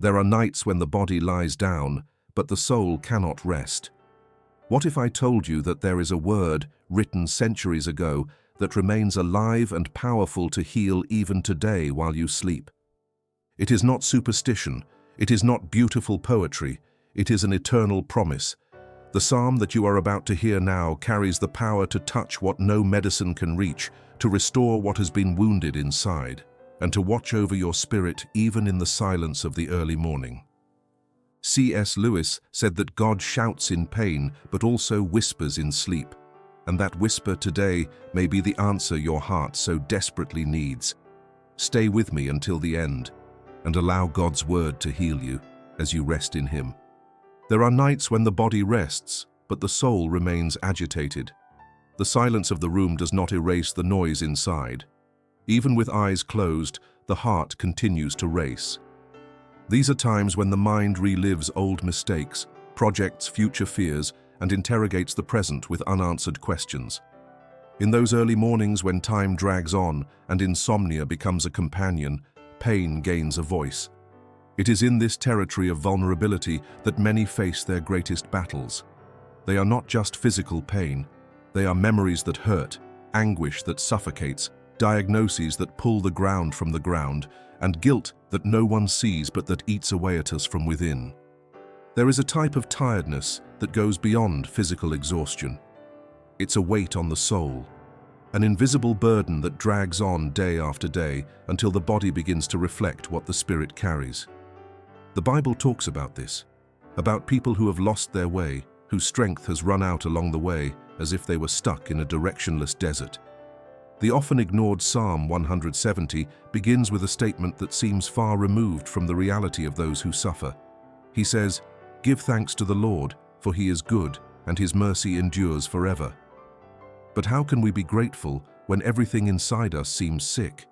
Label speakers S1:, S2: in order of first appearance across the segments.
S1: There are nights when the body lies down, but the soul cannot rest. What if I told you that there is a word written centuries ago that remains alive and powerful to heal even today while you sleep? It is not superstition, it is not beautiful poetry, it is an eternal promise. The psalm that you are about to hear now carries the power to touch what no medicine can reach, to restore what has been wounded inside, and to watch over your spirit even in the silence of the early morning. C.S. Lewis said that God shouts in pain but also whispers in sleep, and that whisper today may be the answer your heart so desperately needs. Stay with me until the end, and allow God's word to heal you as you rest in Him. There are nights when the body rests, but the soul remains agitated. The silence of the room does not erase the noise inside. Even with eyes closed, the heart continues to race. These are times when the mind relives old mistakes, projects future fears, and interrogates the present with unanswered questions. In those early mornings when time drags on and insomnia becomes a companion, pain gains a voice. It is in this territory of vulnerability that many face their greatest battles. They are not just physical pain. They are memories that hurt, anguish that suffocates, diagnoses that pull the ground from the ground, and guilt that no one sees but that eats away at us from within. There is a type of tiredness that goes beyond physical exhaustion. It's a weight on the soul, an invisible burden that drags on day after day until the body begins to reflect what the spirit carries. The Bible talks about this, about people who have lost their way, whose strength has run out along the way as if they were stuck in a directionless desert. The often ignored Psalm 170 begins with a statement that seems far removed from the reality of those who suffer. He says, "Give thanks to the Lord, for He is good, and His mercy endures forever." But how can we be grateful when everything inside us seems sick?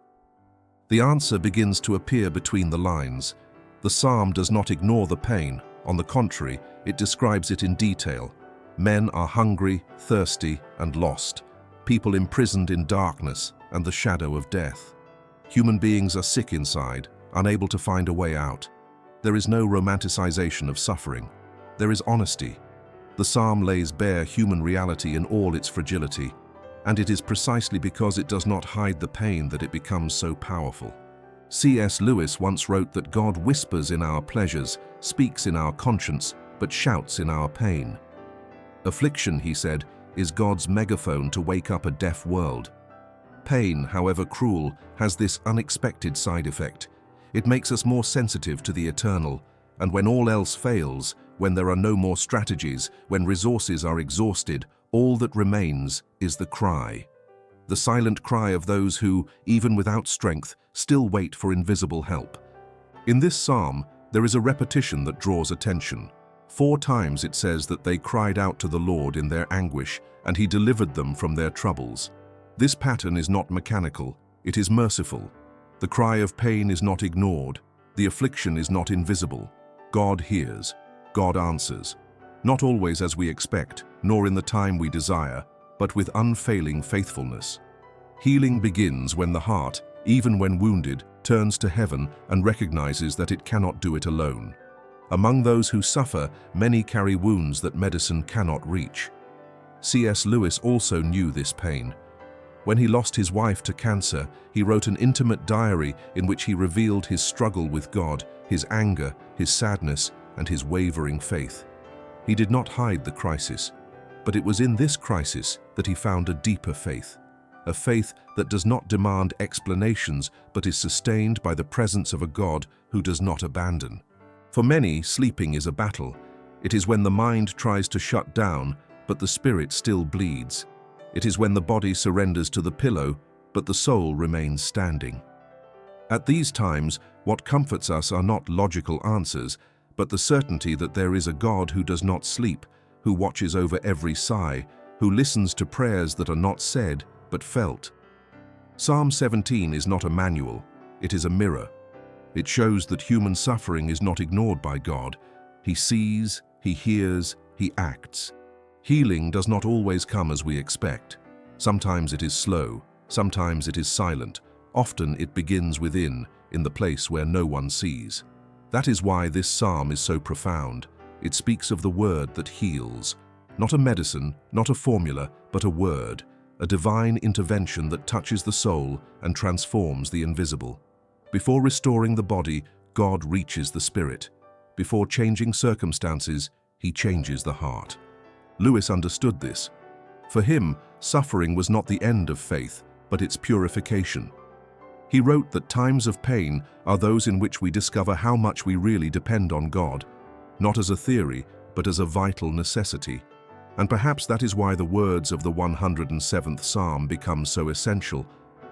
S1: The answer begins to appear between the lines. The psalm does not ignore the pain. On the contrary, it describes it in detail. Men are hungry, thirsty, and lost. People imprisoned in darkness and the shadow of death. Human beings are sick inside, unable to find a way out. There is no romanticization of suffering. There is honesty. The psalm lays bare human reality in all its fragility, and it is precisely because it does not hide the pain that it becomes so powerful. C.S. Lewis once wrote that God whispers in our pleasures, speaks in our conscience, but shouts in our pain. Affliction, he said, is God's megaphone to wake up a deaf world. Pain, however cruel, has this unexpected side effect. It makes us more sensitive to the eternal, and when all else fails, when there are no more strategies, when resources are exhausted, all that remains is the cry. The silent cry of those who, even without strength, still wait for invisible help. In this psalm, there is a repetition that draws attention. 4 times it says that they cried out to the Lord in their anguish, and He delivered them from their troubles. This pattern is not mechanical, it is merciful. The cry of pain is not ignored, the affliction is not invisible. God hears, God answers. Not always as we expect, nor in the time we desire, but with unfailing faithfulness. Healing begins when the heart, even when wounded, turns to heaven and recognizes that it cannot do it alone. Among those who suffer, many carry wounds that medicine cannot reach. C.S. Lewis also knew this pain. When he lost his wife to cancer, he wrote an intimate diary in which he revealed his struggle with God, his anger, his sadness, and his wavering faith. He did not hide the crisis, but it was in this crisis that he found a deeper faith, a faith that does not demand explanations but is sustained by the presence of a God who does not abandon. For many, sleeping is a battle. It is when the mind tries to shut down, but the spirit still bleeds. It is when the body surrenders to the pillow, but the soul remains standing. At these times, what comforts us are not logical answers, but the certainty that there is a God who does not sleep, who watches over every sigh, who listens to prayers that are not said, but felt. Psalm 17 is not a manual, it is a mirror. It shows that human suffering is not ignored by God. He sees, He hears, He acts. Healing does not always come as we expect. Sometimes it is slow, sometimes it is silent. Often it begins within, in the place where no one sees. That is why this psalm is so profound. It speaks of the word that heals. Not a medicine, not a formula, but a word, a divine intervention that touches the soul and transforms the invisible. Before restoring the body, God reaches the spirit. Before changing circumstances, he changes the heart. Lewis understood this. For him, suffering was not the end of faith, but its purification. He wrote that times of pain are those in which we discover how much we really depend on God, not as a theory, but as a vital necessity. And perhaps that is why the words of the 107th Psalm become so essential,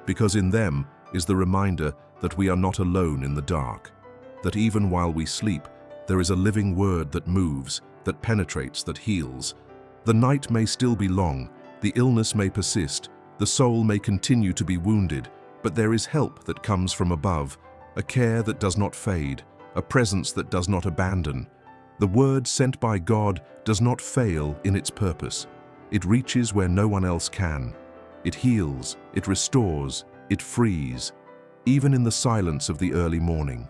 S1: because in them is the reminder that we are not alone in the dark, that even while we sleep, there is a living word that moves, that penetrates, that heals. The night may still be long, the illness may persist, the soul may continue to be wounded, but there is help that comes from above, a care that does not fade, a presence that does not abandon. The word sent by God does not fail in its purpose. It reaches where no one else can. It heals, it restores, it frees, even in the silence of the early morning,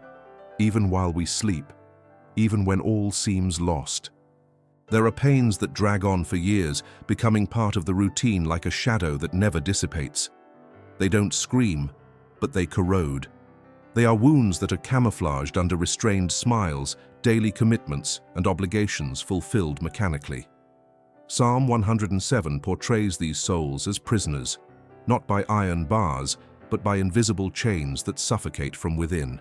S1: even while we sleep, even when all seems lost. There are pains that drag on for years, becoming part of the routine like a shadow that never dissipates. They don't scream, but they corrode. They are wounds that are camouflaged under restrained smiles, daily commitments, and obligations fulfilled mechanically. Psalm 107 portrays these souls as prisoners, not by iron bars, but by invisible chains that suffocate from within.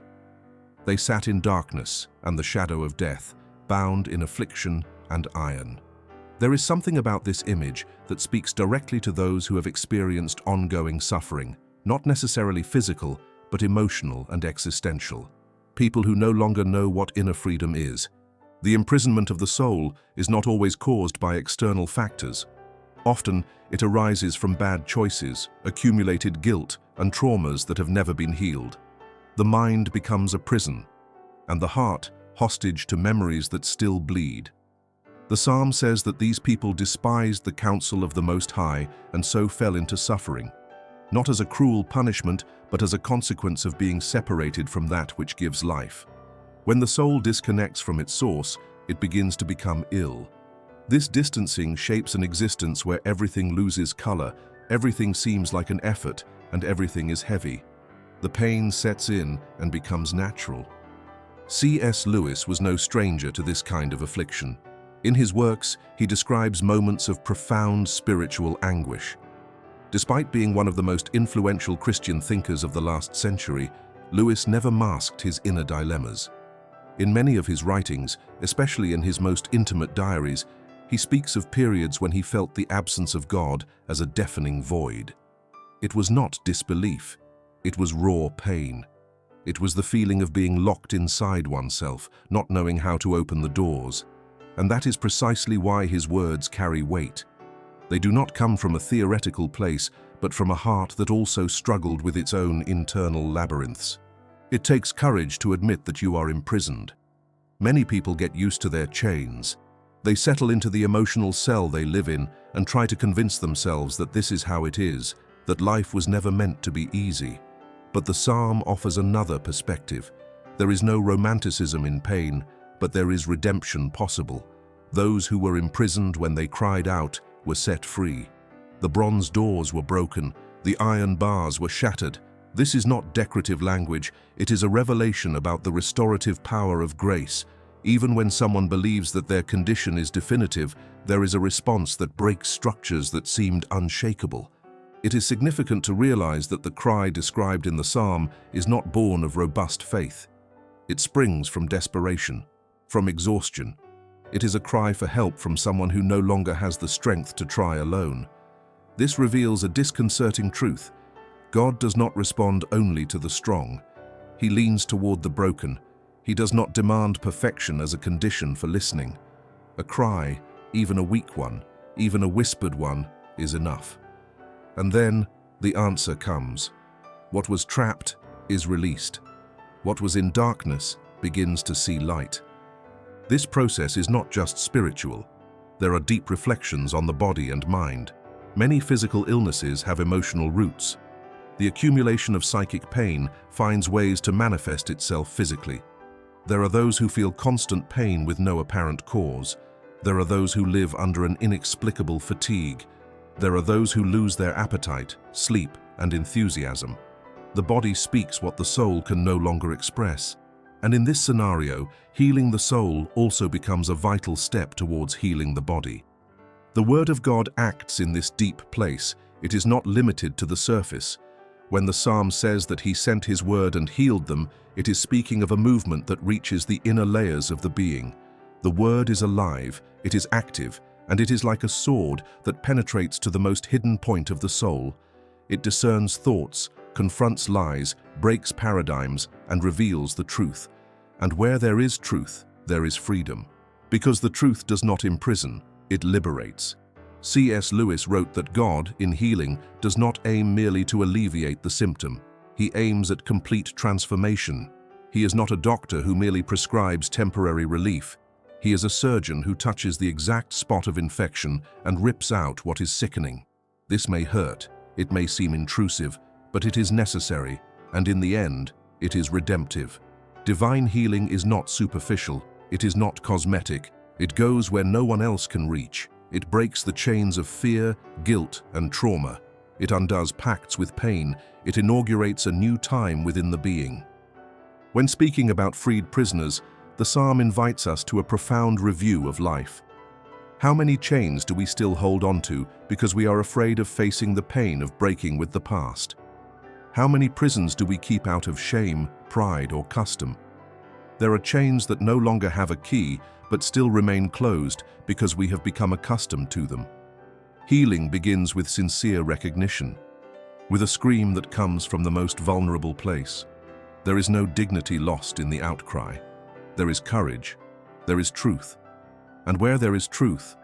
S1: They sat in darkness and the shadow of death, bound in affliction and iron. There is something about this image that speaks directly to those who have experienced ongoing suffering, not necessarily physical, but emotional and existential. People who no longer know what inner freedom is. The imprisonment of the soul is not always caused by external factors. Often, it arises from bad choices, accumulated guilt, and traumas that have never been healed. The mind becomes a prison, and the heart hostage to memories that still bleed. The psalm says that these people despised the counsel of the Most High and so fell into suffering, not as a cruel punishment, but as a consequence of being separated from that which gives life. When the soul disconnects from its source, it begins to become ill. This distancing shapes an existence where everything loses color, everything seems like an effort, and everything is heavy. The pain sets in and becomes natural. C.S. Lewis was no stranger to this kind of affliction. In his works, he describes moments of profound spiritual anguish. Despite being one of the most influential Christian thinkers of the last century, Lewis never masked his inner dilemmas. In many of his writings, especially in his most intimate diaries, he speaks of periods when he felt the absence of God as a deafening void. It was not disbelief. It was raw pain. It was the feeling of being locked inside oneself, not knowing how to open the doors. And that is precisely why his words carry weight. They do not come from a theoretical place, but from a heart that also struggled with its own internal labyrinths. It takes courage to admit that you are imprisoned. Many people get used to their chains. They settle into the emotional cell they live in and try to convince themselves that this is how it is, that life was never meant to be easy. But the psalm offers another perspective. There is no romanticism in pain, but there is redemption possible. Those who were imprisoned when they cried out were set free. The bronze doors were broken, the iron bars were shattered. This is not decorative language, it is a revelation about the restorative power of grace. Even when someone believes that their condition is definitive, there is a response that breaks structures that seemed unshakable. It is significant to realize that the cry described in the psalm is not born of robust faith. It springs from desperation, from exhaustion. It is a cry for help from someone who no longer has the strength to try alone. This reveals a disconcerting truth. God does not respond only to the strong. He leans toward the broken. He does not demand perfection as a condition for listening. A cry, even a weak one, even a whispered one, is enough. And then the answer comes. What was trapped is released. What was in darkness begins to see light. This process is not just spiritual. There are deep reflections on the body and mind. Many physical illnesses have emotional roots. The accumulation of psychic pain finds ways to manifest itself physically. There are those who feel constant pain with no apparent cause. There are those who live under an inexplicable fatigue. There are those who lose their appetite, sleep, and enthusiasm. The body speaks what the soul can no longer express. And in this scenario, healing the soul also becomes a vital step towards healing the body. The Word of God acts in this deep place. It is not limited to the surface. When the Psalm says that He sent His word and healed them, it is speaking of a movement that reaches the inner layers of the being. The Word is alive, it is active, and it is like a sword that penetrates to the most hidden point of the soul. It discerns thoughts, confronts lies, breaks paradigms, and reveals the truth. And where there is truth, there is freedom. Because the truth does not imprison, it liberates. C.S. Lewis wrote that God, in healing, does not aim merely to alleviate the symptom. He aims at complete transformation. He is not a doctor who merely prescribes temporary relief. He is a surgeon who touches the exact spot of infection and rips out what is sickening. This may hurt, it may seem intrusive, but it is necessary, and in the end, it is redemptive. Divine healing is not superficial, it is not cosmetic, it goes where no one else can reach. It breaks the chains of fear, guilt, and trauma. It undoes pacts with pain. It inaugurates a new time within the being. When speaking about freed prisoners, the Psalm invites us to a profound review of life. How many chains do we still hold on to because we are afraid of facing the pain of breaking with the past? How many prisons do we keep out of shame, pride, or custom? There are chains that no longer have a key, but still remain closed because we have become accustomed to them. Healing begins with sincere recognition, with a scream that comes from the most vulnerable place. There is no dignity lost in the outcry. There is courage. There is truth. And where there is truth,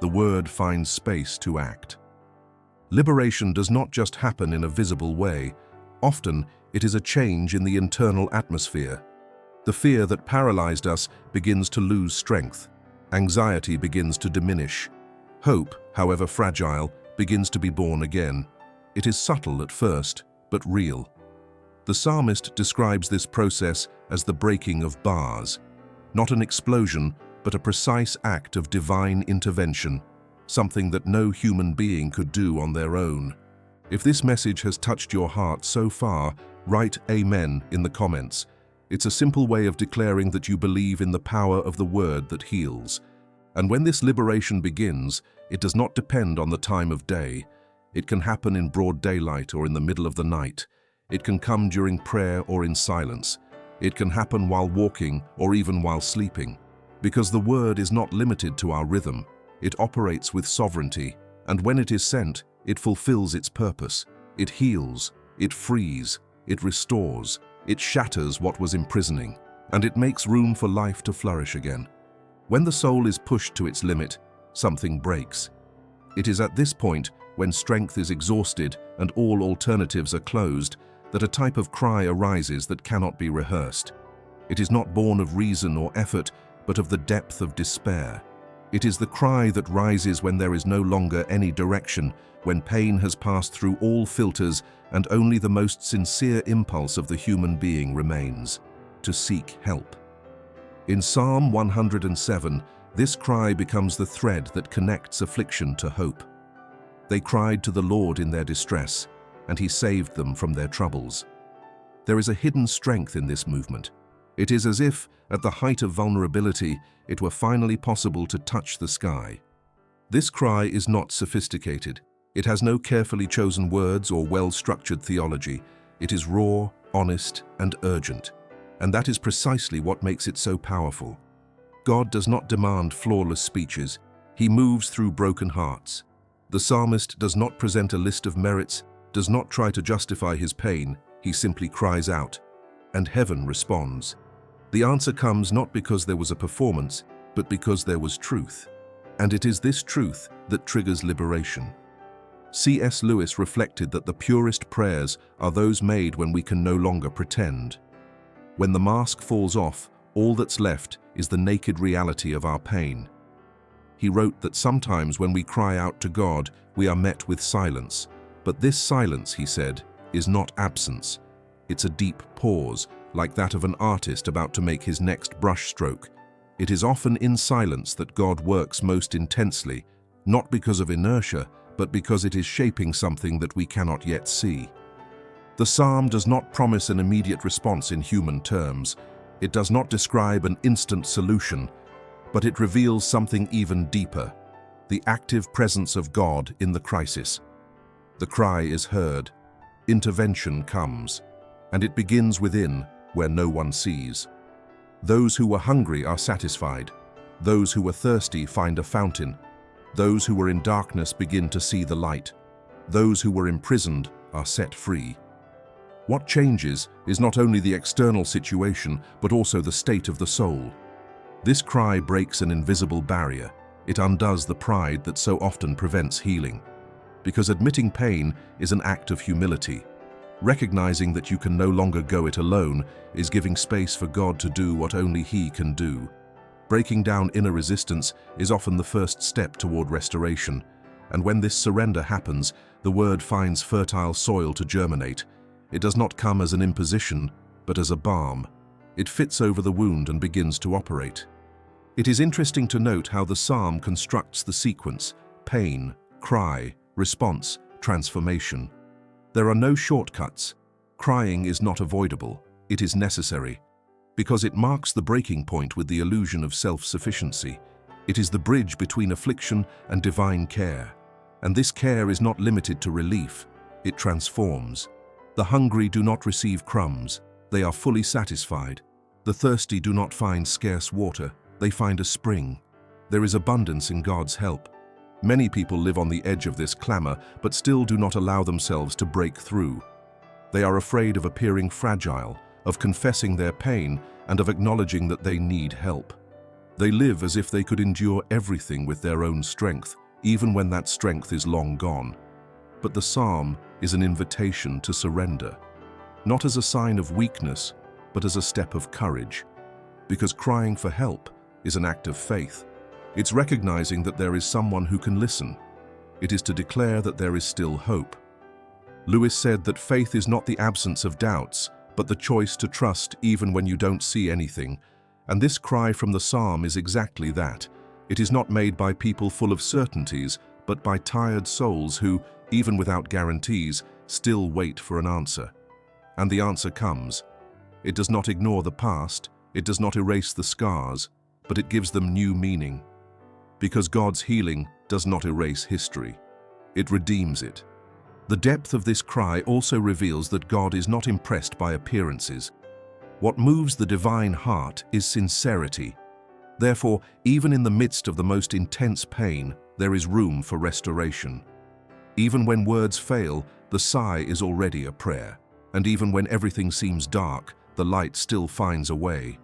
S1: the word finds space to act. Liberation does not just happen in a visible way. Often, it is a change in the internal atmosphere. The fear that paralyzed us begins to lose strength. Anxiety begins to diminish. Hope, however fragile, begins to be born again. It is subtle at first, but real. The psalmist describes this process as the breaking of bars. Not an explosion, but a precise act of divine intervention, something that no human being could do on their own. If this message has touched your heart so far, write Amen in the comments. It's a simple way of declaring that you believe in the power of the word that heals. And when this liberation begins, it does not depend on the time of day. It can happen in broad daylight or in the middle of the night. It can come during prayer or in silence. It can happen while walking or even while sleeping. Because the word is not limited to our rhythm. It operates with sovereignty, and when it is sent, it fulfills its purpose. It heals, it frees, it restores. It shatters what was imprisoning, and it makes room for life to flourish again. When the soul is pushed to its limit, something breaks. It is at this point, when strength is exhausted and all alternatives are closed, that a type of cry arises that cannot be rehearsed. It is not born of reason or effort, but of the depth of despair. It is the cry that rises when there is no longer any direction, when pain has passed through all filters and only the most sincere impulse of the human being remains, to seek help. In Psalm 107, this cry becomes the thread that connects affliction to hope. They cried to the Lord in their distress, and He saved them from their troubles. There is a hidden strength in this movement. It is as if, at the height of vulnerability, it were finally possible to touch the sky. This cry is not sophisticated. It has no carefully chosen words or well-structured theology. It is raw, honest, and urgent. And that is precisely what makes it so powerful. God does not demand flawless speeches. He moves through broken hearts. The psalmist does not present a list of merits, does not try to justify his pain. He simply cries out, and heaven responds. The answer comes not because there was a performance, but because there was truth. And it is this truth that triggers liberation. C.S. Lewis reflected that the purest prayers are those made when we can no longer pretend. When the mask falls off, all that's left is the naked reality of our pain. He wrote that sometimes when we cry out to God, we are met with silence. But this silence, he said, is not absence. It's a deep pause, like that of an artist about to make his next brushstroke. It is often in silence that God works most intensely, not because of inertia, but because it is shaping something that we cannot yet see. The psalm does not promise an immediate response in human terms. It does not describe an instant solution, but it reveals something even deeper: the active presence of God in the crisis. The cry is heard, intervention comes, and it begins within, where no one sees. Those who were hungry are satisfied. Those who were thirsty find a fountain. Those who were in darkness begin to see the light. Those who were imprisoned are set free. What changes is not only the external situation, but also the state of the soul. This cry breaks an invisible barrier. It undoes the pride that so often prevents healing. Because admitting pain is an act of humility. Recognizing that you can no longer go it alone is giving space for God to do what only He can do. Breaking down inner resistance is often the first step toward restoration, and when this surrender happens, the word finds fertile soil to germinate. It does not come as an imposition, but as a balm. It fits over the wound and begins to operate. It is interesting to note how the psalm constructs the sequence: pain, cry, response, transformation. There are no shortcuts. Crying is not avoidable, it is necessary. Because it marks the breaking point with the illusion of self-sufficiency. It is the bridge between affliction and divine care. And this care is not limited to relief, it transforms. The hungry do not receive crumbs, they are fully satisfied. The thirsty do not find scarce water, they find a spring. There is abundance in God's help. Many people live on the edge of this clamor, but still do not allow themselves to break through. They are afraid of appearing fragile, of confessing their pain, and of acknowledging that they need help. They live as if they could endure everything with their own strength, even when that strength is long gone. But the psalm is an invitation to surrender, not as a sign of weakness, but as a step of courage. Because crying for help is an act of faith. It's recognizing that there is someone who can listen. It is to declare that there is still hope. Lewis said that faith is not the absence of doubts, but the choice to trust even when you don't see anything. And this cry from the psalm is exactly that. It is not made by people full of certainties, but by tired souls who, even without guarantees, still wait for an answer. And the answer comes. It does not ignore the past, it does not erase the scars, but it gives them new meaning. Because God's healing does not erase history. It redeems it. The depth of this cry also reveals that God is not impressed by appearances. What moves the divine heart is sincerity. Therefore, even in the midst of the most intense pain, there is room for restoration. Even when words fail, the sigh is already a prayer. And even when everything seems dark, the light still finds a way.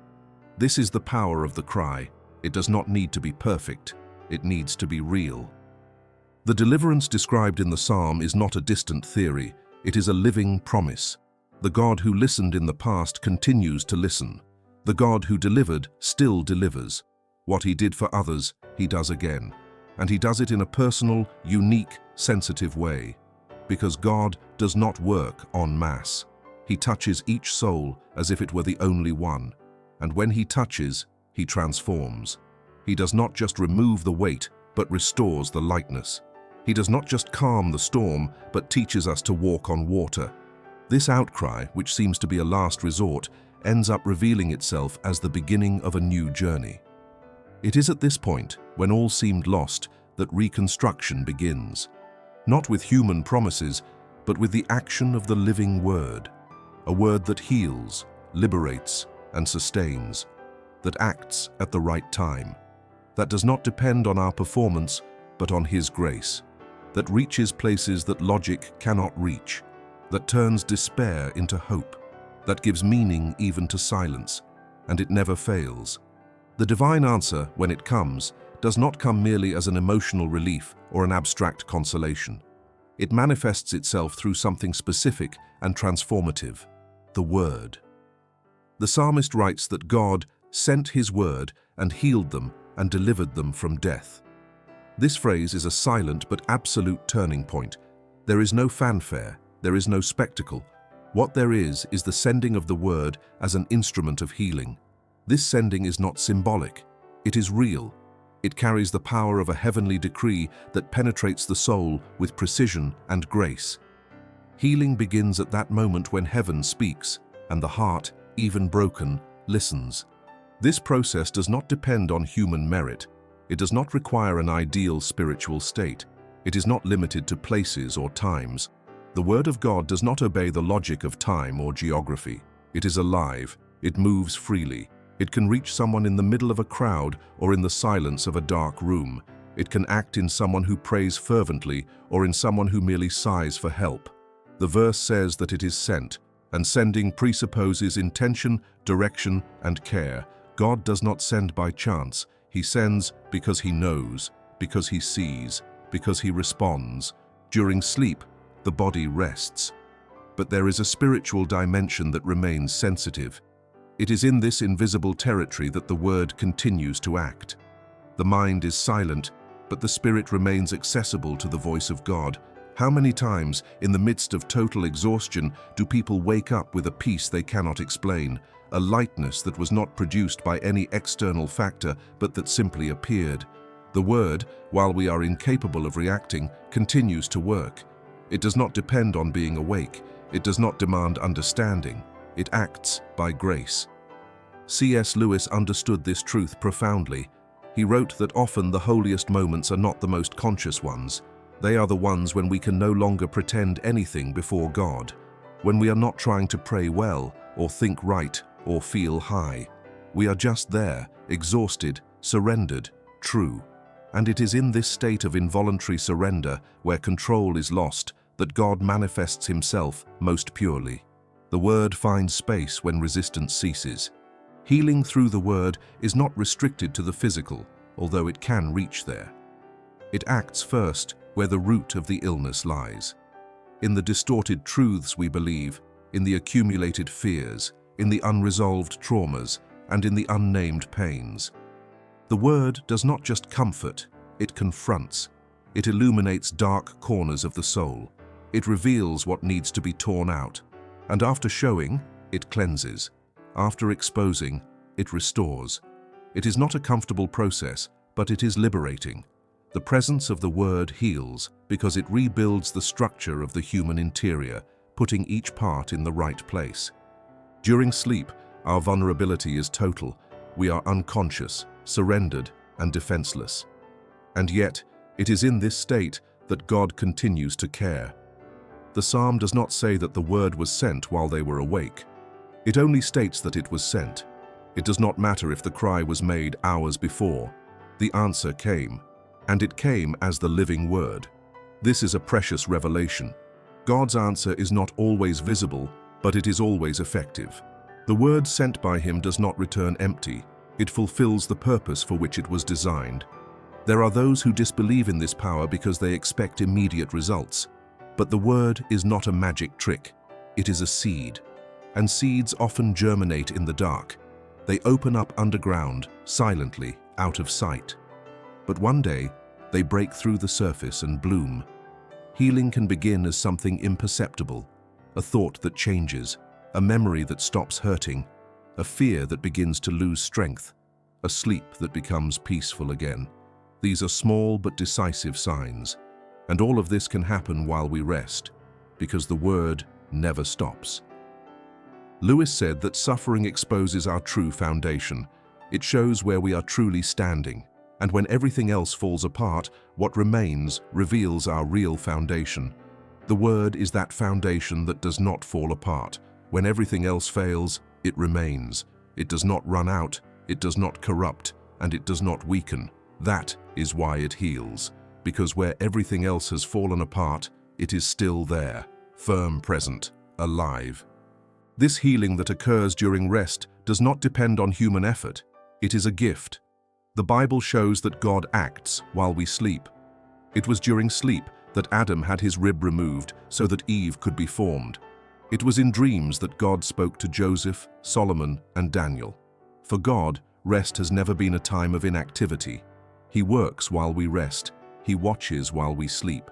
S1: This is the power of the cry. It does not need to be perfect. It needs to be real. The deliverance described in the psalm is not a distant theory. It is a living promise. The God who listened in the past continues to listen. The God who delivered still delivers. What He did for others, He does again. And He does it in a personal, unique, sensitive way. Because God does not work en masse. He touches each soul as if it were the only one. And when He touches, He transforms. He does not just remove the weight, but restores the lightness. He does not just calm the storm, but teaches us to walk on water. This outcry, which seems to be a last resort, ends up revealing itself as the beginning of a new journey. It is at this point, when all seemed lost, that reconstruction begins. Not with human promises, but with the action of the living word. A word that heals, liberates, and sustains. That acts at the right time. That does not depend on our performance, but on His grace. That reaches places that logic cannot reach. That turns despair into hope. That gives meaning even to silence. And it never fails. The divine answer, when it comes, does not come merely as an emotional relief or an abstract consolation. It manifests itself through something specific and transformative: the Word. The psalmist writes that God sent His word and healed them and delivered them from death. This phrase is a silent but absolute turning point. There is no fanfare, there is no spectacle. What there is the sending of the word as an instrument of healing. This sending is not symbolic. It is real. It carries the power of a heavenly decree that penetrates the soul with precision and grace. Healing begins at that moment when heaven speaks, and the heart, even broken, listens. This process does not depend on human merit. It does not require an ideal spiritual state. It is not limited to places or times. The Word of God does not obey the logic of time or geography. It is alive. It moves freely. It can reach someone in the middle of a crowd or in the silence of a dark room. It can act in someone who prays fervently or in someone who merely sighs for help. The verse says that it is sent, and sending presupposes intention, direction, and care. God does not send by chance. He sends because He knows, because He sees, because He responds. During sleep, the body rests. But there is a spiritual dimension that remains sensitive. It is in this invisible territory that the Word continues to act. The mind is silent, but the spirit remains accessible to the voice of God. How many times, in the midst of total exhaustion, do people wake up with a peace they cannot explain, a lightness that was not produced by any external factor, but that simply appeared? The Word, while we are incapable of reacting, continues to work. It does not depend on being awake. It does not demand understanding. It acts by grace. C.S. Lewis understood this truth profoundly. He wrote that often the holiest moments are not the most conscious ones. They are the ones when we can no longer pretend anything before God, when we are not trying to pray well, or think right, or feel high. We are just there, exhausted, surrendered, true. And it is in this state of involuntary surrender, where control is lost, that God manifests Himself most purely. The Word finds space when resistance ceases. Healing through the Word is not restricted to the physical, although it can reach there. It acts first where the root of the illness lies. In the distorted truths we believe, in the accumulated fears, in the unresolved traumas, and in the unnamed pains. The Word does not just comfort, it confronts. It illuminates dark corners of the soul. It reveals what needs to be torn out. And after showing, it cleanses. After exposing, it restores. It is not a comfortable process, but it is liberating. The presence of the Word heals because it rebuilds the structure of the human interior, putting each part in the right place. During sleep, our vulnerability is total. We are unconscious, surrendered, and defenseless. And yet, it is in this state that God continues to care. The psalm does not say that the word was sent while they were awake. It only states that it was sent. It does not matter if the cry was made hours before. The answer came, and it came as the living word. This is a precious revelation. God's answer is not always visible, but it is always effective. The word sent by Him does not return empty. It fulfills the purpose for which it was designed. There are those who disbelieve in this power because they expect immediate results. But the word is not a magic trick. It is a seed. And seeds often germinate in the dark. They open up underground, silently, out of sight. But one day, they break through the surface and bloom. Healing can begin as something imperceptible, a thought that changes, a memory that stops hurting, a fear that begins to lose strength, a sleep that becomes peaceful again. These are small but decisive signs. And all of this can happen while we rest, because the word never stops. Lewis said that suffering exposes our true foundation. It shows where we are truly standing. And when everything else falls apart, what remains reveals our real foundation. The word is that foundation that does not fall apart. When everything else fails, it remains. It does not run out, it does not corrupt, and it does not weaken. That is why it heals. Because where everything else has fallen apart, it is still there, firm, present, alive. This healing that occurs during rest does not depend on human effort. It is a gift. The Bible shows that God acts while we sleep. It was during sleep that Adam had his rib removed so that Eve could be formed. It was in dreams that God spoke to Joseph, Solomon, and Daniel. For God, rest has never been a time of inactivity. He works while we rest. He watches while we sleep,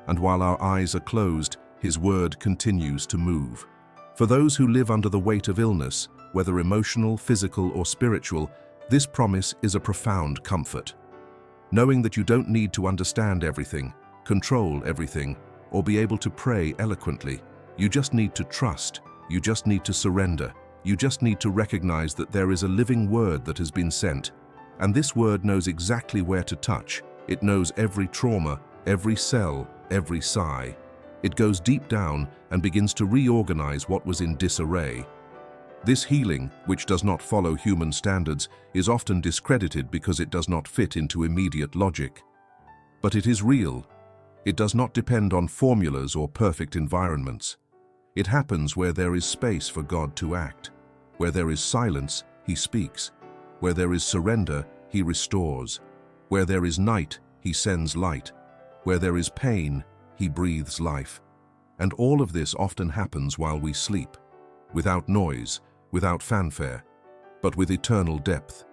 S1: and while our eyes are closed, His word continues to move. For those who live under the weight of illness, whether emotional, physical, or spiritual, this promise is a profound comfort. Knowing that you don't need to understand everything, control everything, or be able to pray eloquently, you just need to trust, you just need to surrender, you just need to recognize that there is a living word that has been sent, and this word knows exactly where to touch. It knows every trauma, every cell, every sigh. It goes deep down and begins to reorganize what was in disarray. This healing, which does not follow human standards, is often discredited because it does not fit into immediate logic. But it is real. It does not depend on formulas or perfect environments. It happens where there is space for God to act. Where there is silence, He speaks. Where there is surrender, He restores. Where there is night, He sends light. Where there is pain, He breathes life. And all of this often happens while we sleep, without noise, without fanfare, but with eternal depth.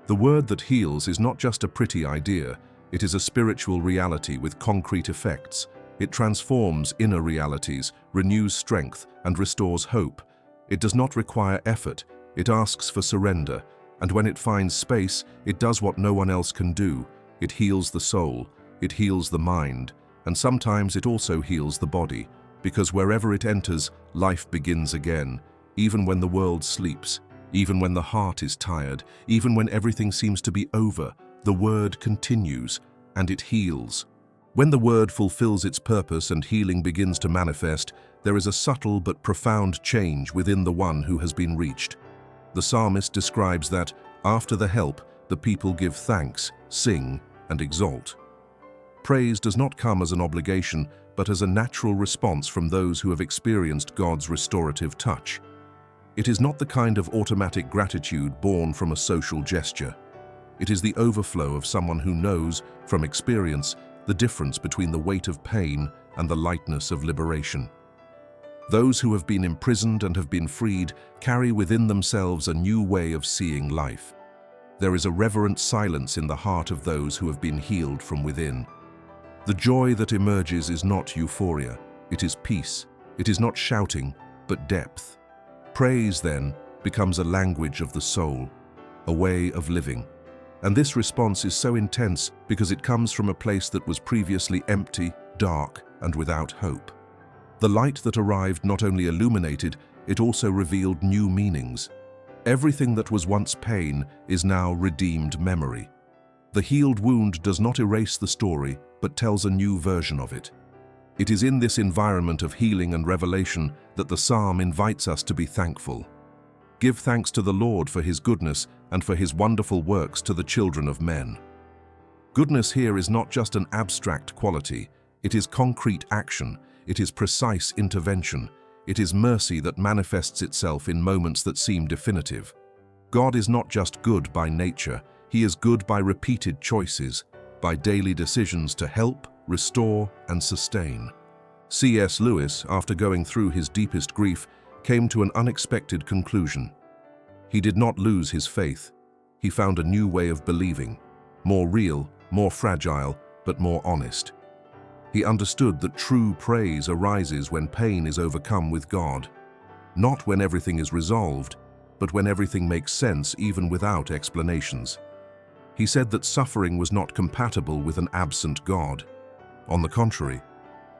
S1: The word that heals is not just a pretty idea, it is a spiritual reality with concrete effects. It transforms inner realities, renews strength, and restores hope. It does not require effort, it asks for surrender, and when it finds space, it does what no one else can do. It heals the soul, it heals the mind, and sometimes it also heals the body, because wherever it enters, life begins again, even when the world sleeps, even when the heart is tired, even when everything seems to be over, the word continues, and it heals. When the word fulfills its purpose and healing begins to manifest, there is a subtle but profound change within the one who has been reached. The psalmist describes that, after the help, the people give thanks, sing, and exalt. Praise does not come as an obligation, but as a natural response from those who have experienced God's restorative touch. It is not the kind of automatic gratitude born from a social gesture. It is the overflow of someone who knows, from experience, the difference between the weight of pain and the lightness of liberation. Those who have been imprisoned and have been freed carry within themselves a new way of seeing life. There is a reverent silence in the heart of those who have been healed from within. The joy that emerges is not euphoria, it is peace. It is not shouting, but depth. Praise, then, becomes a language of the soul, a way of living. And this response is so intense because it comes from a place that was previously empty, dark, and without hope. The light that arrived not only illuminated, it also revealed new meanings. Everything that was once pain is now redeemed memory. The healed wound does not erase the story, but tells a new version of it. It is in this environment of healing and revelation that the psalm invites us to be thankful. Give thanks to the Lord for His goodness and for His wonderful works to the children of men. Goodness here is not just an abstract quality, it is concrete action, it is precise intervention, it is mercy that manifests itself in moments that seem definitive. God is not just good by nature, He is good by repeated choices, by daily decisions to help, restore, and sustain. C.S. Lewis, after going through his deepest grief, came to an unexpected conclusion. He did not lose his faith. He found a new way of believing, more real, more fragile, but more honest. He understood that true praise arises when pain is overcome with God, not when everything is resolved, but when everything makes sense even without explanations. He said that suffering was not compatible with an absent God. On the contrary,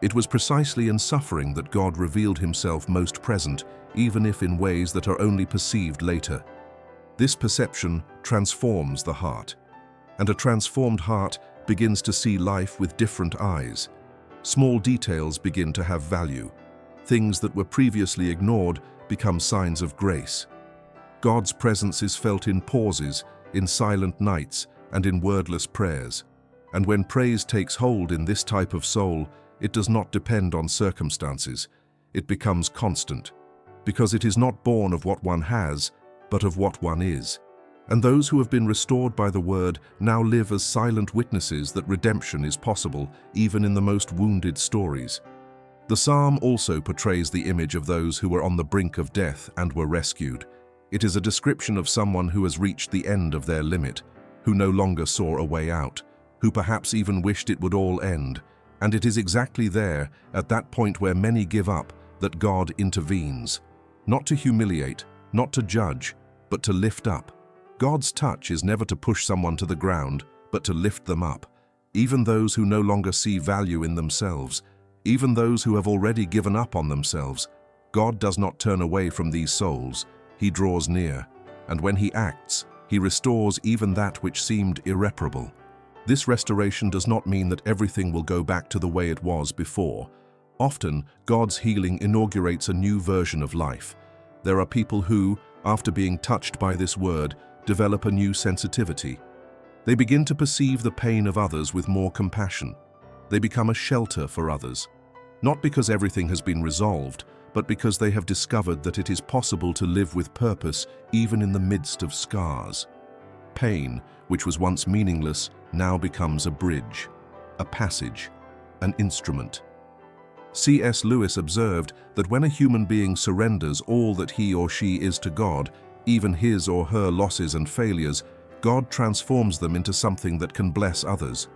S1: it was precisely in suffering that God revealed Himself most present, even if in ways that are only perceived later. This perception transforms the heart, and a transformed heart begins to see life with different eyes. Small details begin to have value. Things that were previously ignored become signs of grace. God's presence is felt in pauses, in silent nights, and in wordless prayers. And when praise takes hold in this type of soul, it does not depend on circumstances. It becomes constant, because it is not born of what one has, but of what one is. And those who have been restored by the word now live as silent witnesses that redemption is possible, even in the most wounded stories. The psalm also portrays the image of those who were on the brink of death and were rescued. It is a description of someone who has reached the end of their limit, who no longer saw a way out, who perhaps even wished it would all end. And it is exactly there, at that point where many give up, that God intervenes. not to humiliate, not to judge, but to lift up. God's touch is never to push someone to the ground, but to lift them up, even those who no longer see value in themselves, even those who have already given up on themselves. God does not turn away from these souls. He draws near, and when He acts, He restores even that which seemed irreparable. This restoration does not mean that everything will go back to the way it was before. Often, God's healing inaugurates a new version of life. There are people who, after being touched by this word, develop a new sensitivity. They begin to perceive the pain of others with more compassion. They become a shelter for others, not because everything has been resolved, but because they have discovered that it is possible to live with purpose even in the midst of scars. Pain, which was once meaningless, now becomes a bridge, a passage, an instrument. C.S. Lewis observed that when a human being surrenders all that he or she is to God, even his or her losses and failures, God transforms them into something that can bless others.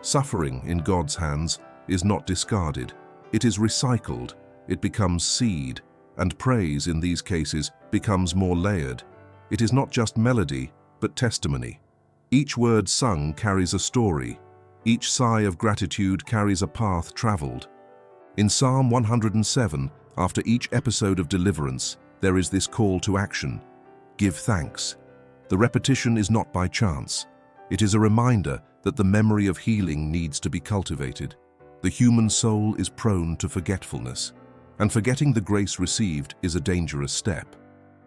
S1: Suffering in God's hands is not discarded. It is recycled. It becomes seed, and praise in these cases becomes more layered. It is not just melody, but testimony. Each word sung carries a story. Each sigh of gratitude carries a path traveled. In Psalm 107, after each episode of deliverance, there is this call to action. Give thanks. The repetition is not by chance. It is a reminder that the memory of healing needs to be cultivated. The human soul is prone to forgetfulness, and forgetting the grace received is a dangerous step.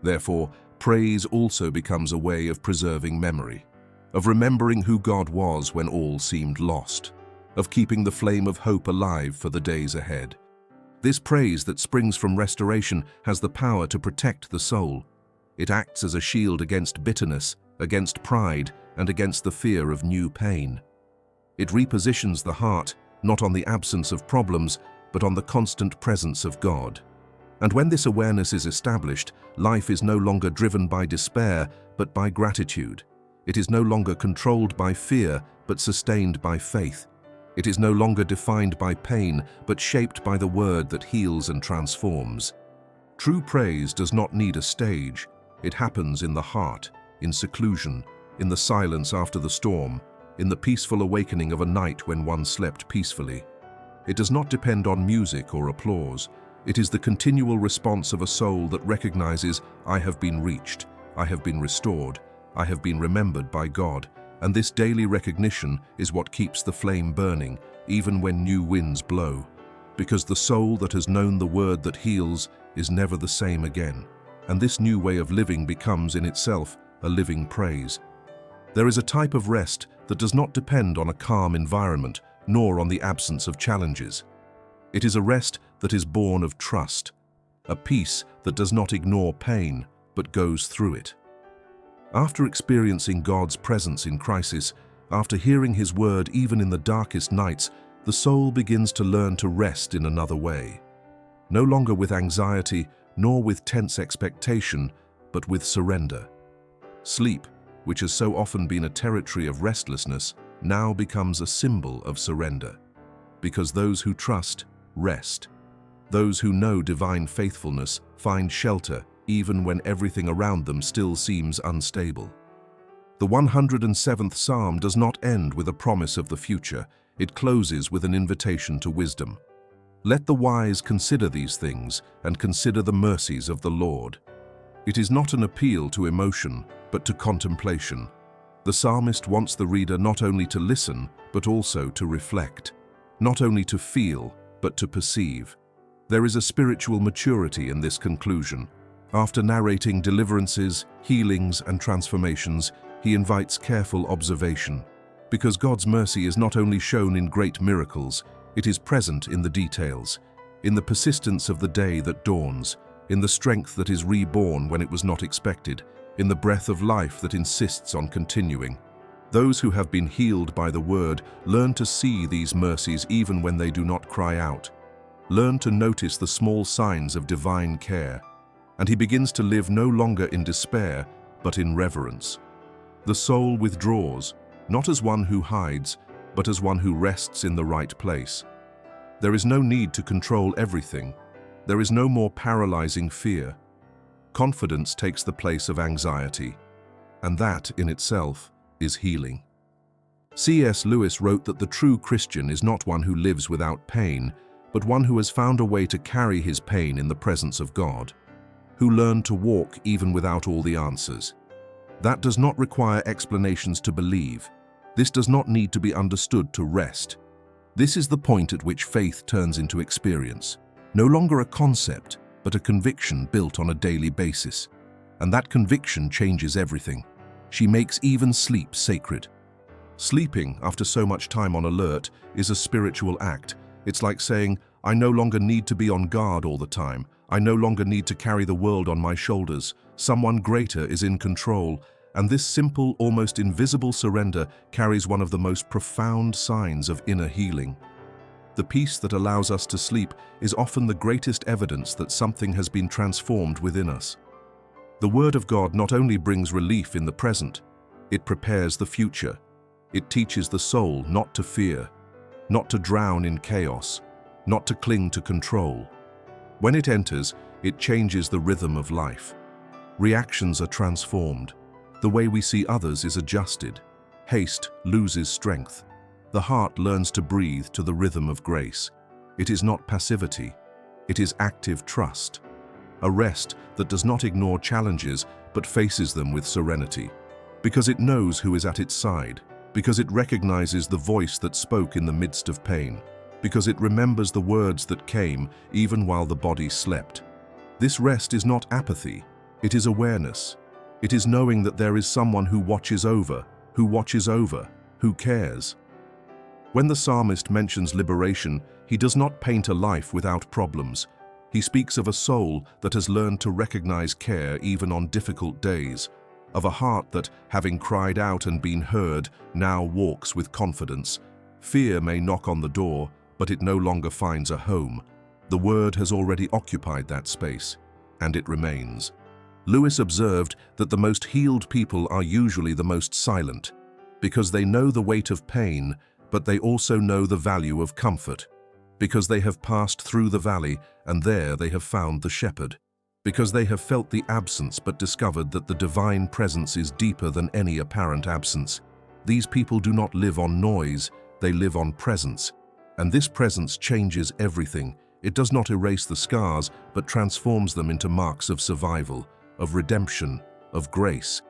S1: Therefore, praise also becomes a way of preserving memory, of remembering who God was when all seemed lost, of keeping the flame of hope alive for the days ahead. This praise that springs from restoration has the power to protect the soul. It acts as a shield against bitterness, against pride, and against the fear of new pain. It repositions the heart, not on the absence of problems, but on the constant presence of God. And when this awareness is established, life is no longer driven by despair, but by gratitude. It is no longer controlled by fear, but sustained by faith. It is no longer defined by pain, but shaped by the word that heals and transforms. True praise does not need a stage. It happens in the heart, in seclusion, in the silence after the storm, in the peaceful awakening of a night when one slept peacefully. It does not depend on music or applause. It is the continual response of a soul that recognizes, I have been reached, I have been restored, I have been remembered by God, and this daily recognition is what keeps the flame burning, even when new winds blow, because the soul that has known the word that heals is never the same again, and this new way of living becomes in itself a living praise. There is a type of rest that does not depend on a calm environment, nor on the absence of challenges. It is a rest that is born of trust, a peace that does not ignore pain, but goes through it. After experiencing God's presence in crisis, after hearing His word even in the darkest nights, the soul begins to learn to rest in another way. No longer with anxiety, nor with tense expectation, but with surrender. Sleep, which has so often been a territory of restlessness, now becomes a symbol of surrender. Because those who trust, rest. Those who know divine faithfulness find shelter even when everything around them still seems unstable. The 107th Psalm does not end with a promise of the future. It closes with an invitation to wisdom. Let the wise consider these things and consider the mercies of the Lord. It is not an appeal to emotion, but to contemplation. The psalmist wants the reader not only to listen, but also to reflect. Not only to feel, but to perceive. There is a spiritual maturity in this conclusion. After narrating deliverances, healings, and transformations, he invites careful observation. Because God's mercy is not only shown in great miracles, it is present in the details, in the persistence of the day that dawns, in the strength that is reborn when it was not expected, in the breath of life that insists on continuing. Those who have been healed by the word learn to see these mercies even when they do not cry out. Learn to notice the small signs of divine care, and he begins to live no longer in despair, but in reverence. The soul withdraws, not as one who hides, but as one who rests in the right place. There is no need to control everything. There is no more paralyzing fear. Confidence takes the place of anxiety, and that, in itself, is healing. C.S. Lewis wrote that the true Christian is not one who lives without pain, but one who has found a way to carry his pain in the presence of God, who learned to walk even without all the answers. That does not require explanations to believe. This does not need to be understood to rest. This is the point at which faith turns into experience, no longer a concept, but a conviction built on a daily basis. And that conviction changes everything. She makes even sleep sacred. Sleeping, after so much time on alert, is a spiritual act. It's like saying, I no longer need to be on guard all the time. I no longer need to carry the world on my shoulders. Someone greater is in control. And this simple, almost invisible surrender carries one of the most profound signs of inner healing. The peace that allows us to sleep is often the greatest evidence that something has been transformed within us. The Word of God not only brings relief in the present, it prepares the future. It teaches the soul not to fear, not to drown in chaos, not to cling to control. When it enters, it changes the rhythm of life. Reactions are transformed. The way we see others is adjusted. Haste loses strength. The heart learns to breathe to the rhythm of grace. It is not passivity. It is active trust. A rest that does not ignore challenges but faces them with serenity. Because it knows who is at its side. Because it recognizes the voice that spoke in the midst of pain. Because it remembers the words that came even while the body slept. This rest is not apathy. It is awareness. It is knowing that there is someone who watches over, who cares. When the psalmist mentions liberation, he does not paint a life without problems. He speaks of a soul that has learned to recognize care even on difficult days, of a heart that, having cried out and been heard, now walks with confidence. Fear may knock on the door, but it no longer finds a home. The Word has already occupied that space, and it remains. Lewis observed that the most healed people are usually the most silent, because they know the weight of pain, but they also know the value of comfort, because they have passed through the valley and there they have found the shepherd, because they have felt the absence but discovered that the divine presence is deeper than any apparent absence. These people do not live on noise, they live on presence, and this presence changes everything. It does not erase the scars, but transforms them into marks of survival, of redemption, of grace.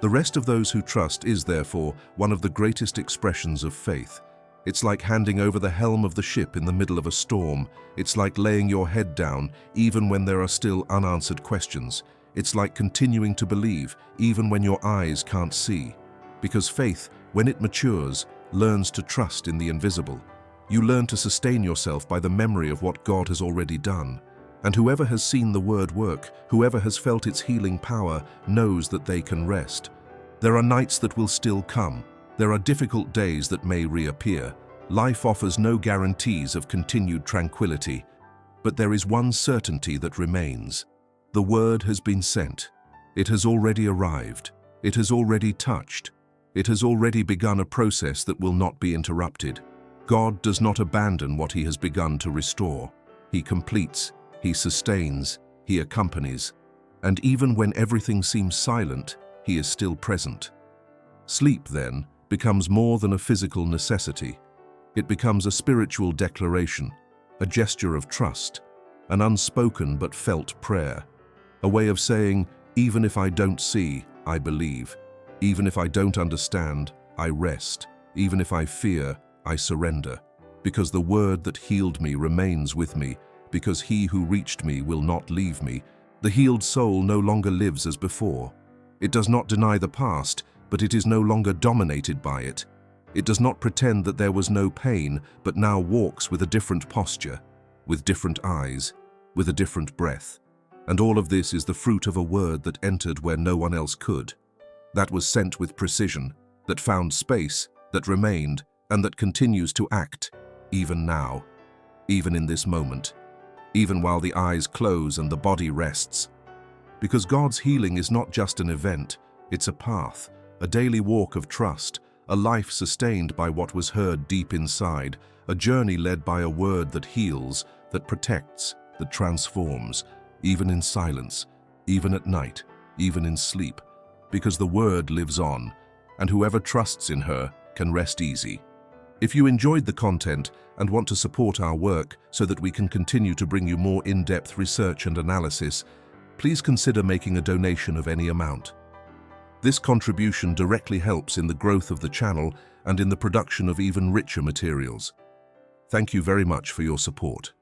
S1: The rest of those who trust is, therefore, one of the greatest expressions of faith. It's like handing over the helm of the ship in the middle of a storm. It's like laying your head down, even when there are still unanswered questions. It's like continuing to believe, even when your eyes can't see. Because faith, when it matures, learns to trust in the invisible. You learn to sustain yourself by the memory of what God has already done. And whoever has seen the Word work, whoever has felt its healing power, knows that they can rest. There are nights that will still come. There are difficult days that may reappear. Life offers no guarantees of continued tranquility. But there is one certainty that remains. The Word has been sent. It has already arrived. It has already touched. It has already begun a process that will not be interrupted. God does not abandon what He has begun to restore. He completes. He sustains, He accompanies, and even when everything seems silent, He is still present. Sleep, then, becomes more than a physical necessity. It becomes a spiritual declaration, a gesture of trust, an unspoken but felt prayer, a way of saying, even if I don't see, I believe. Even if I don't understand, I rest. Even if I fear, I surrender. Because the Word that healed me remains with me, because He who reached me will not leave me. The healed soul no longer lives as before. It does not deny the past, but it is no longer dominated by it. It does not pretend that there was no pain, but now walks with a different posture, with different eyes, with a different breath. And all of this is the fruit of a Word that entered where no one else could, that was sent with precision, that found space, that remained, and that continues to act, even now, even in this moment. Even while the eyes close and the body rests. Because God's healing is not just an event, it's a path, a daily walk of trust, a life sustained by what was heard deep inside, a journey led by a Word that heals, that protects, that transforms, even in silence, even at night, even in sleep, because the Word lives on, and whoever trusts in her can rest easy. If you enjoyed the content and want to support our work so that we can continue to bring you more in-depth research and analysis, please consider making a donation of any amount. This contribution directly helps in the growth of the channel and in the production of even richer materials. Thank you very much for your support.